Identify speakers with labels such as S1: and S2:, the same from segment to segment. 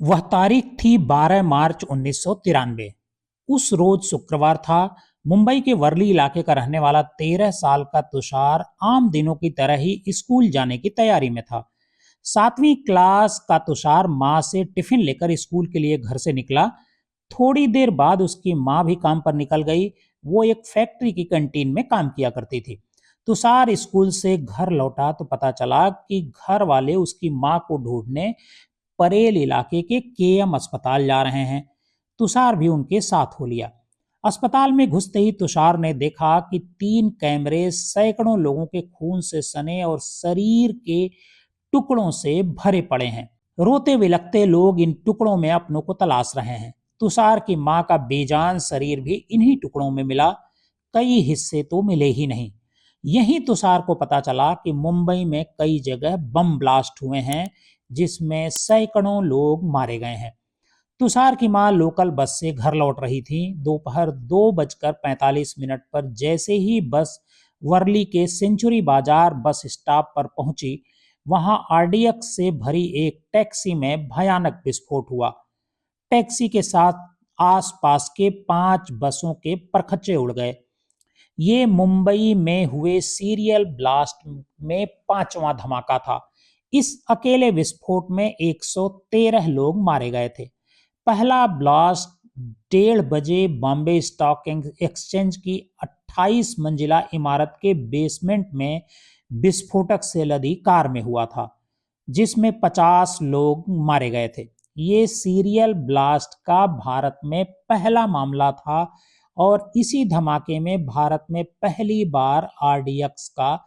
S1: वह तारीख थी 12 मार्च 1993। उस रोज शुक्रवार था। मुंबई के वर्ली इलाके का रहने वाला 13 साल का तुषार आम दिनों की तरह ही स्कूल जाने की तैयारी में था। 7वीं क्लास का तुषार माँ से टिफिन लेकर स्कूल के लिए घर से निकला। थोड़ी देर बाद उसकी माँ भी काम पर निकल गई। वो एक फैक्ट्री की कैंटीन में काम किया करती थी। तुषार स्कूल से घर लौटा तो पता चला कि घर वाले उसकी माँ को ढूंढने परेल इलाके के केएम अस्पताल जा रहे हैं। तुषार भी उनके साथ हो लिया। अस्पताल में घुसते ही तुषार ने देखा कि 3 कैमरे सैकड़ों लोगों के खून से सने और शरीर के टुकड़ों से भरे पड़े हैं। रोते बिलखते लोग इन टुकड़ों में अपनों को तलाश रहे हैं। तुषार की मां का बेजान शरीर भी इन्हीं टुकड़ों में मिला। कई हिस्से तो मिले ही नहीं। यहीं तुषार को पता चला कि मुंबई में कई जगह बम ब्लास्ट हुए हैं, जिसमें सैकड़ों लोग मारे गए हैं। तुषार की मां लोकल बस से घर लौट रही थी। दोपहर 2:45 पर जैसे ही बस वर्ली के सेंचुरी बाजार बस स्टॉप पर पहुंची, वहां आरडीएक्स से भरी एक टैक्सी में भयानक विस्फोट हुआ। टैक्सी के साथ आसपास के 5 बसों के परखच्चे उड़ गए। ये मुंबई में हुए सीरियल ब्लास्ट में 5वां धमाका था। इस अकेले विस्फोट में 113 लोग मारे गए थे। पहला ब्लास्ट 1:30 बजे बॉम्बे स्टॉक एक्सचेंज की 28 मंजिला इमारत के बेसमेंट में विस्फोटक से लदी कार में हुआ था, जिसमें 50 लोग मारे गए थे। ये सीरियल ब्लास्ट का भारत में पहला मामला था और इसी धमाके में भारत में पहली बार आरडीएक्स का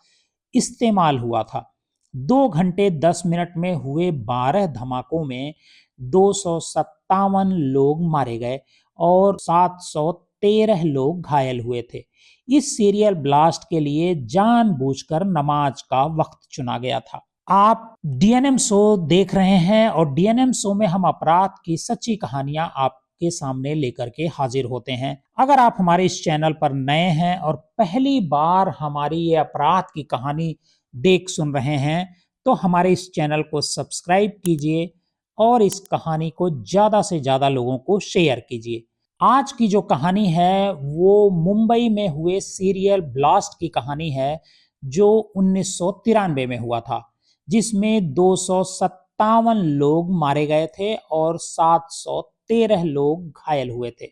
S1: इस्तेमाल हुआ था। 2 घंटे 10 मिनट में हुए 12 धमाकों में 257 लोग मारे गए और 713 लोग घायल हुए थे। इस सीरियल ब्लास्ट के लिए जानबूझकर नमाज का वक्त चुना गया था। आप डीएनएम शो देख रहे हैं और डीएनएम शो में हम अपराध की सच्ची कहानियां आपके सामने लेकर के हाजिर होते हैं। अगर आप हमारे इस चैनल पर नए हैं और पहली बार हमारी ये अपराध की कहानी देख सुन रहे हैं, तो हमारे इस चैनल को सब्सक्राइब कीजिए और इस कहानी को ज्यादा से ज्यादा लोगों को शेयर कीजिए। आज की जो कहानी है वो मुंबई में हुए सीरियल ब्लास्ट की कहानी है, जो 1993 में हुआ था, जिसमें 257 लोग मारे गए थे और 713 लोग घायल हुए थे।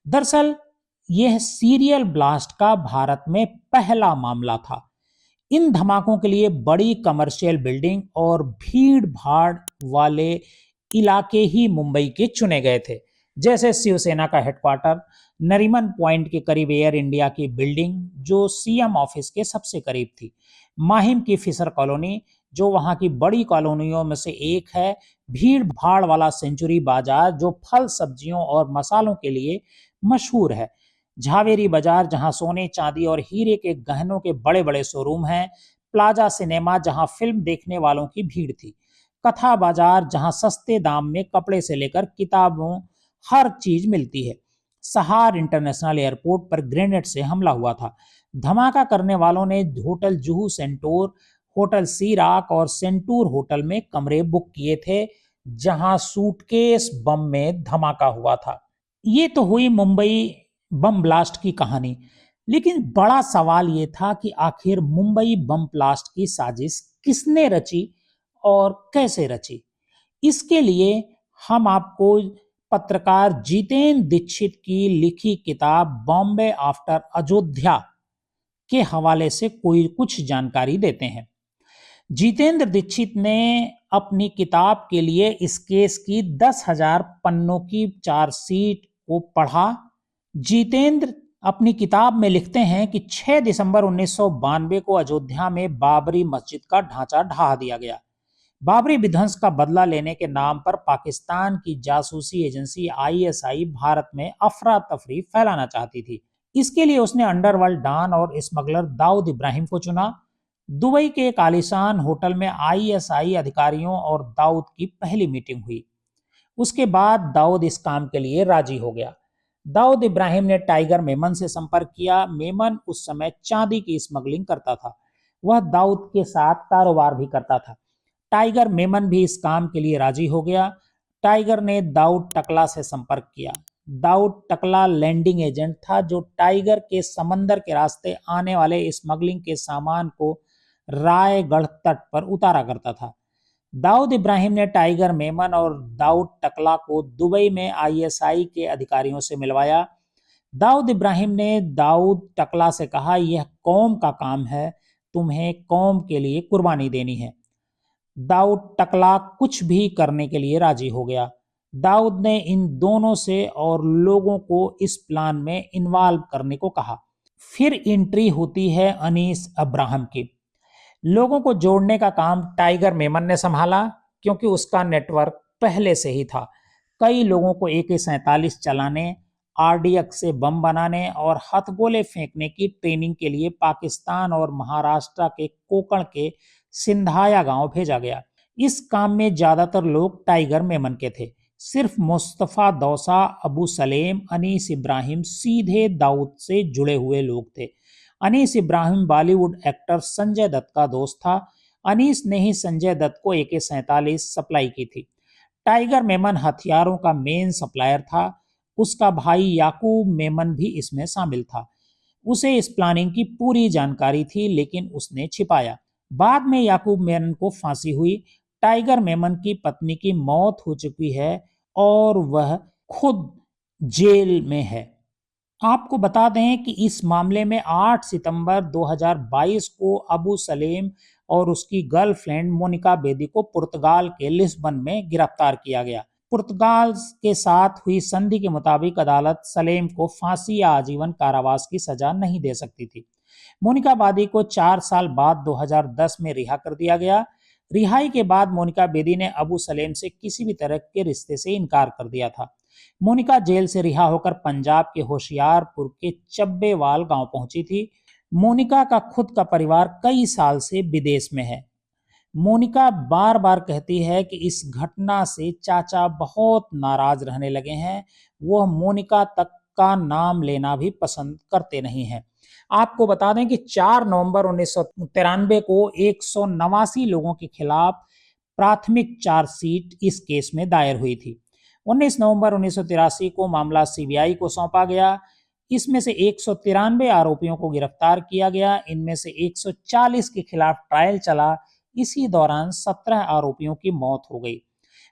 S1: दरअसल यह सीरियल ब्लास्ट का भारत में पहला मामला था। इन धमाकों के लिए बड़ी कमर्शियल बिल्डिंग और भीड़ भाड़ वाले इलाके ही मुंबई के चुने गए थे, जैसे शिवसेना का हेडक्वार्टर, नरीमन पॉइंट के करीब एयर इंडिया की बिल्डिंग जो सीएम ऑफिस के सबसे करीब थी, माहिम की फिशर कॉलोनी जो वहां की बड़ी कॉलोनियों में से एक है, भीड़ भाड़ वाला सेंचुरी बाजार जो फल सब्जियों और मसालों के लिए मशहूर है, झावेरी बाजार जहां सोने चांदी और हीरे के गहनों के बड़े बड़े शोरूम हैं, प्लाजा सिनेमा जहां फिल्म देखने वालों की भीड़ थी, कथा बाजार जहां सस्ते दाम में कपड़े से लेकर किताबों हर चीज मिलती है। सहार इंटरनेशनल एयरपोर्ट पर ग्रेनेड से हमला हुआ था। धमाका करने वालों ने होटल जुहू सेंटोर, होटल सी राक और सेंटूर होटल में कमरे बुक किए थे, जहां सूटकेस बम में धमाका हुआ था। ये तो हुई मुंबई बम ब्लास्ट की कहानी। लेकिन बड़ा सवाल ये था कि आखिर मुंबई बम ब्लास्ट की साजिश किसने रची और कैसे रची। इसके लिए हम आपको पत्रकार जितेंद्र दीक्षित की लिखी किताब बॉम्बे आफ्टर अयोध्या के हवाले से कोई कुछ जानकारी देते हैं। जितेंद्र दीक्षित ने अपनी किताब के इस केस की 10,000 पन्नों की चार्जशीट को पढ़ा। जितेंद्र अपनी किताब में लिखते हैं कि 6 दिसंबर 1992 को अयोध्या में बाबरी मस्जिद का ढांचा ढहा दिया गया। बाबरी विध्वंस का बदला लेने के नाम पर पाकिस्तान की जासूसी एजेंसी आईएसआई भारत में अफरा तफरी फैलाना चाहती थी। इसके लिए उसने अंडरवर्ल्ड डॉन और स्मगलर दाऊद इब्राहिम को चुना। दुबई के एक आलीशान होटल में आईएसआई अधिकारियों और दाऊद की पहली मीटिंग हुई। उसके बाद दाऊद इस काम के लिए राजी हो गया। दाऊद इब्राहिम ने टाइगर मेमन से संपर्क किया। मेमन उस समय चांदी की स्मगलिंग करता था। वह दाऊद के साथ कारोबार भी करता था। टाइगर मेमन भी इस काम के लिए राजी हो गया। टाइगर ने दाऊद टकला से संपर्क किया। दाऊद टकला लैंडिंग एजेंट था जो टाइगर के समंदर के रास्ते आने वाले स्मगलिंग के सामान को रायगढ़ तट पर उतारा करता था। दाऊद इब्राहिम ने टाइगर मेमन और दाऊद टकला को दुबई में आईएसआई के अधिकारियों से मिलवाया। दाऊद इब्राहिम ने दाऊद टकला से कहा, यह कौम का काम है, तुम्हें कौम के लिए कुर्बानी देनी है। दाऊद टकला कुछ भी करने के लिए राजी हो गया। दाऊद ने इन दोनों से और लोगों को इस प्लान में इन्वॉल्व करने को कहा। फिर एंट्री होती है अनीस अब्राहम की। लोगों को जोड़ने का काम टाइगर मेमन ने संभाला क्योंकि उसका नेटवर्क पहले से ही था। कई लोगों को AK-47 चलाने, RDX से बम बनाने और हथगोले फेंकने की ट्रेनिंग के लिए पाकिस्तान और महाराष्ट्र के कोकण के सिंधाया गांव भेजा गया। इस काम में ज्यादातर लोग टाइगर मेमन के थे। सिर्फ मुस्तफा दौसा, अबू सलेम, अनीस इब्राहिम सीधे दाऊद से जुड़े हुए लोग थे। अनीस इब्राहिम बॉलीवुड एक्टर संजय दत्त का दोस्त था। अनीस ने ही संजय दत्त को AK-47 सप्लाई की थी। टाइगर मेमन हथियारों का मेन सप्लायर था। उसका भाई याकूब मेमन भी इसमें शामिल था। उसे इस प्लानिंग की पूरी जानकारी थी लेकिन उसने छिपाया। बाद में याकूब मेमन को फांसी हुई। टाइगर मेमन की पत्नी की मौत हो चुकी है और वह खुद जेल में है। आपको बता दें कि इस मामले में 8 सितंबर 2022 को अबू सलेम और उसकी गर्लफ्रेंड मोनिका बेदी को पुर्तगाल के लिस्बन में गिरफ्तार किया गया। पुर्तगाल के साथ हुई संधि के मुताबिक अदालत सलेम को फांसी या आजीवन कारावास की सजा नहीं दे सकती थी। मोनिका बेदी को 4 साल बाद 2010 में रिहा कर दिया गया। रिहाई के बाद मोनिका बेदी ने अबू सलेम से किसी भी तरह के रिश्ते से इनकार कर दिया था। मोनिका जेल से रिहा होकर पंजाब के होशियारपुर के चब्बेवाल गांव पहुंची थी। मोनिका का खुद का परिवार कई साल से विदेश में है। मोनिका बार बार कहती है कि इस घटना से चाचा बहुत नाराज रहने लगे हैं। वह मोनिका तक का नाम लेना भी पसंद करते नहीं हैं। आपको बता दें कि 4 नवंबर 1993 को 189 लोगों के खिलाफ प्राथमिक चार्जशीट इस केस में दायर हुई थी। 19 नवंबर 1983 को मामला सीबीआई को सौंपा गया। इसमें से 193 आरोपियों को गिरफ्तार किया गया। इनमें से 140 के खिलाफ ट्रायल चला। इसी दौरान 17 आरोपियों की मौत हो गई।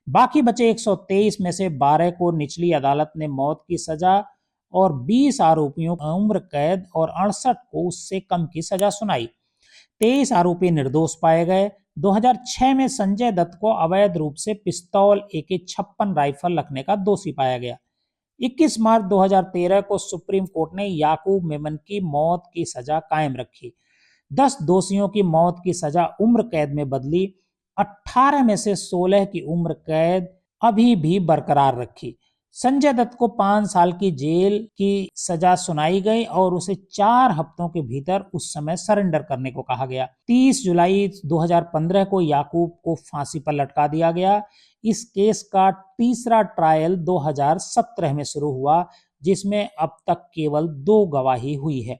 S1: बाकी बचे 123 में से 12 को निचली अदालत ने मौत की सजा और 20 आरोपियों को उम्र कैद और 68 को उससे कम की सजा सुनाई। 23 आरोपी निर्दोष पाए गए। 2006 में संजय दत्त को अवैध रूप से पिस्तौल AK-56 राइफल रखने का दोषी पाया गया। 21 मार्च 2013 को सुप्रीम कोर्ट ने याकूब मेमन की मौत की सजा कायम रखी। 10 दोषियों की मौत की सजा उम्र कैद में बदली। 18 में से 16 की उम्र कैद अभी भी बरकरार रखी। संजय दत्त को 5 साल की जेल की सजा सुनाई गई और उसे 4 हफ्तों के भीतर उस समय सरेंडर करने को कहा गया। 30 जुलाई 2015 को याकूब को फांसी पर लटका दिया गया। इस केस का तीसरा ट्रायल 2017 में शुरू हुआ जिसमें अब तक केवल 2 गवाही हुई है।